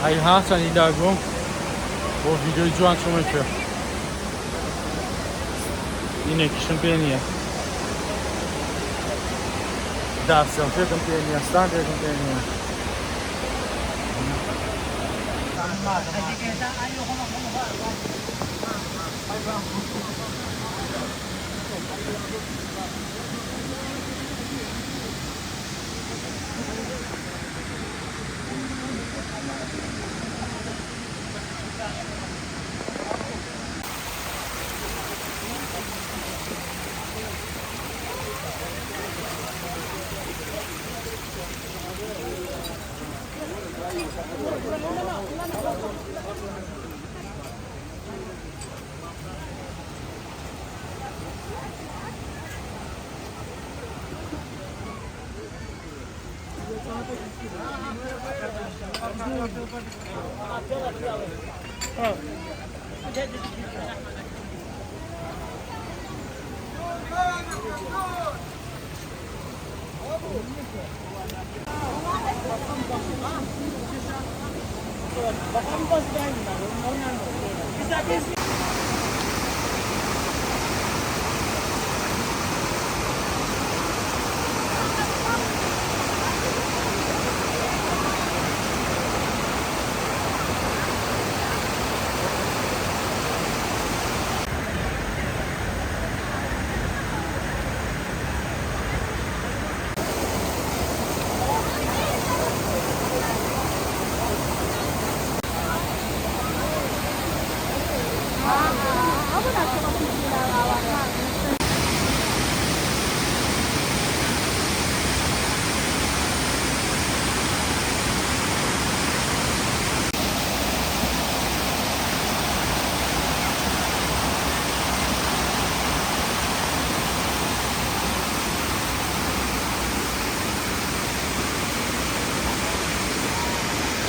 Aí raça ali da Gom. O video جوان شما که اینه کشون بینیه دستم فکرم بینیه استان فکرم بینیه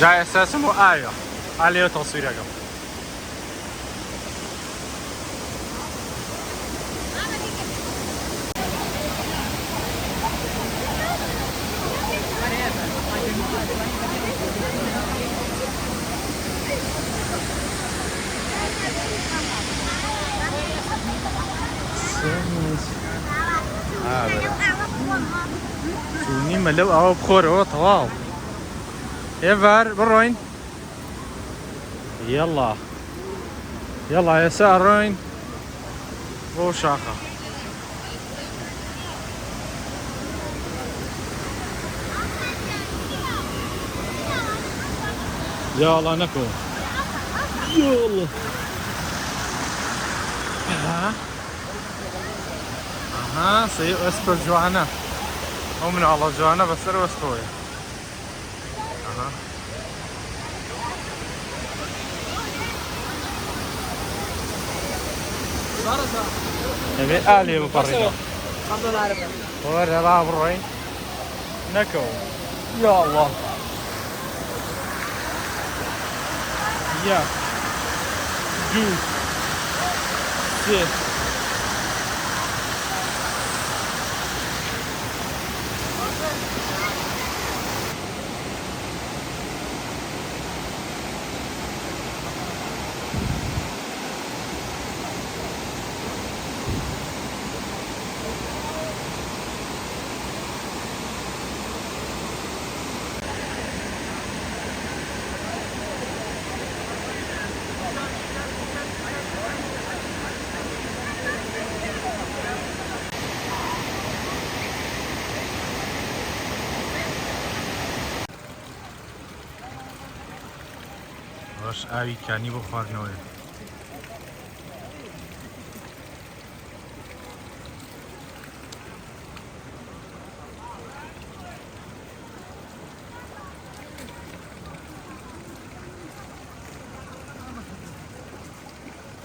جای اساسمو آیا علیه تصویر اگم شونی ملو آب خوره و طوال يفر بروين يلا يلا يسار روين بو شاخة يلا نكو يلا ها سيء اسبر جوانا هو من على جوانا بس اسبوعي نبي آلية مفرجة ورا باب الروين نكو يا الله يا جو سي باش آوی کنی بخوار نوه